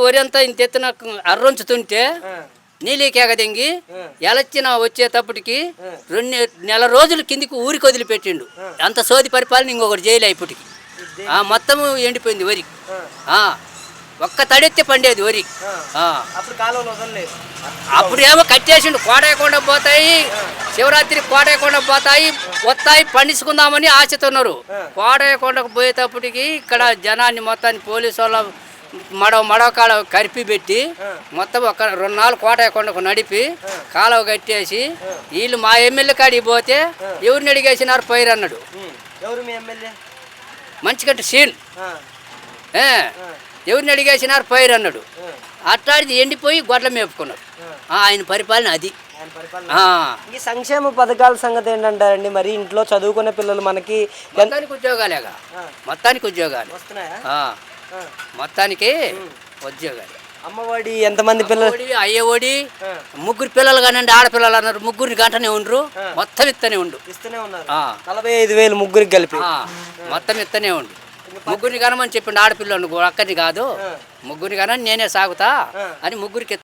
వరి అంతా ఇంత ఎత్తున అర్రంచుతుంటే నీళ్ళకేగదెంగి ఎలచ్చిన వచ్చేటప్పటికి 2 నెల రోజులు కిందికి ఊరికి వదిలిపెట్టిండు. అంత సోది పరిపాలన ఇంకొకటి చేయలే ఇప్పటికి. మొత్తము ఎండిపోయింది వరి. ఒక్క తడెత్తే పండేది వరి. అప్పుడేమో కట్టేసిండు. కోటేయకుండా పోతాయి, శివరాత్రి కోటేయకుండా పోతాయి, వస్తాయి పండించుకుందామని ఆశతున్నారు. కోటేయకుండకు పోయేటప్పటికి ఇక్కడ జనాన్ని మొత్తాన్ని పోలీసు వాళ్ళ మడవ కాడ కరిపి పెట్టి మొత్తం ఒక 2 నాలుగు కోటేయకుండకు నడిపి కాలువ కట్టేసి వీళ్ళు మా ఎమ్మెల్యే కాడికి పోతే ఎవరిని అడిగేసినారు పైరు అన్నాడు. మంచిగంటే సీన్ ఎవరిని అడిగేసినారు పైరు అన్నాడు. అట్లాంటిది ఎండిపోయి గొడ్ల మేపుకున్నారు. ఆయన పరిపాలన అది. ఈ సంక్షేమ పథకాల సంగతి ఏంటంటారండి? మరి ఇంట్లో చదువుకునే పిల్లలు మనకి ఉద్యోగాలేగా, మొత్తానికి ఉద్యోగాలు మొత్తానికి ఉద్యోగాలు. అమ్మఒడి ఎంతమంది పిల్లలు? అయ్యఒడి 3 పిల్లలు కానండి, ఆడపిల్లలు అన్నారు. 3 గంటనే ఉండరు, మొత్తం ఇస్తూనే ఉండు. 45,000 ముగ్గురికి కలిపి మొత్తం ఇస్తూనే ఉండు. 3 కనమని చెప్పిండు. ఆడపిల్లలు అక్కడిని కాదు, 3 కనని నేనే సాగుతా అని 3కి